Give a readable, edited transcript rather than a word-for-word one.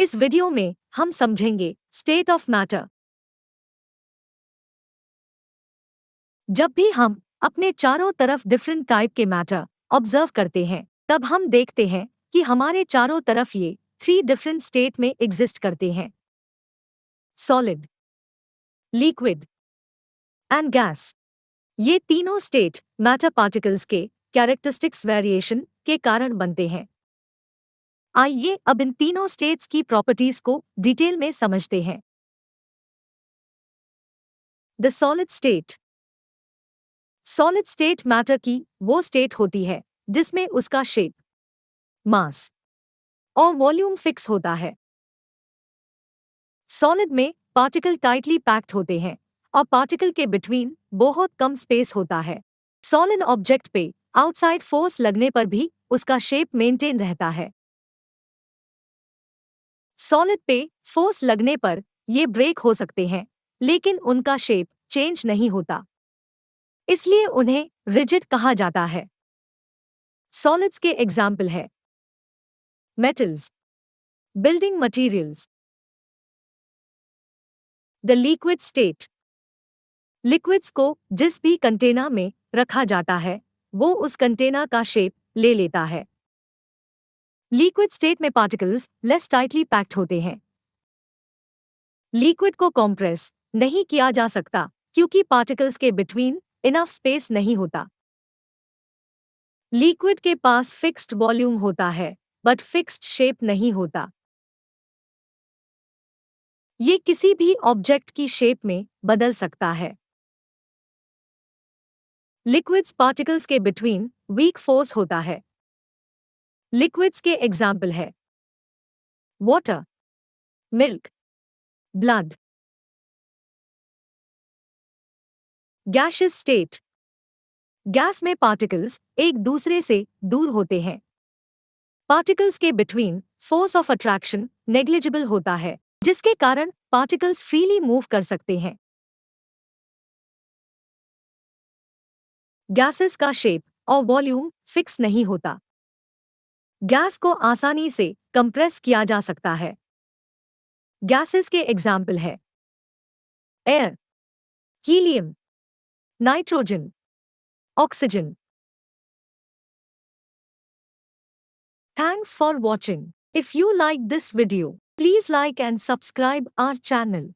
इस वीडियो में हम समझेंगे स्टेट ऑफ मैटर। जब भी हम अपने चारों तरफ डिफरेंट टाइप के मैटर ऑब्जर्व करते हैं, तब हम देखते हैं कि हमारे चारों तरफ ये 3 डिफरेंट स्टेट में एग्जिस्ट करते हैं: सॉलिड, लिक्विड एंड गैस। ये तीनों स्टेट मैटर पार्टिकल्स के कैरेक्टरिस्टिक्स वेरिएशन के कारण बनते हैं। आइए अब इन तीनों स्टेट्स की प्रॉपर्टीज को डिटेल में समझते हैं। The solid state. Solid state matter की वो स्टेट होती है जिसमें उसका शेप, मास और वॉल्यूम फिक्स होता है। सॉलिड में पार्टिकल टाइटली पैक्ड होते हैं और पार्टिकल के बिटवीन बहुत कम स्पेस होता है। सॉलिड ऑब्जेक्ट पे आउटसाइड फोर्स लगने पर भी उसका शेप मेंटेन रहता है। सॉलिड पे फोर्स लगने पर ये ब्रेक हो सकते हैं, लेकिन उनका शेप चेंज नहीं होता, इसलिए उन्हें रिजिड कहा जाता है। सॉलिड्स के एग्जाम्पल है metals, building materials. The liquid state. Liquids को जिस भी कंटेनर में रखा जाता है वो उस कंटेनर का शेप ले लेता है। लिक्विड स्टेट में पार्टिकल्स लेस टाइटली पैक्ड होते हैं। लिक्विड को कॉम्प्रेस नहीं किया जा सकता क्योंकि पार्टिकल्स के बिटवीन इनफ स्पेस नहीं होता। लिक्विड के पास फिक्स्ड वॉल्यूम होता है बट फिक्स्ड शेप नहीं होता। ये किसी भी ऑब्जेक्ट की शेप में बदल सकता है। लिक्विड्स पार्टिकल्स के बिटवीन वीक फोर्स होता है। लिक्विड्स के एग्जाम्पल है water, milk, blood. Gaseous state. Gas में पार्टिकल्स एक दूसरे से दूर होते हैं। पार्टिकल्स के between force of attraction negligible होता है, जिसके कारण पार्टिकल्स फ्रीली मूव कर सकते हैं। गैसेस का शेप और वॉल्यूम फिक्स नहीं होता। गैस को आसानी से कंप्रेस किया जा सकता है। गैसेस के एग्जाम्पल है air, helium, nitrogen, oxygen. Thanks for watching. If you like this video, please like and subscribe our channel.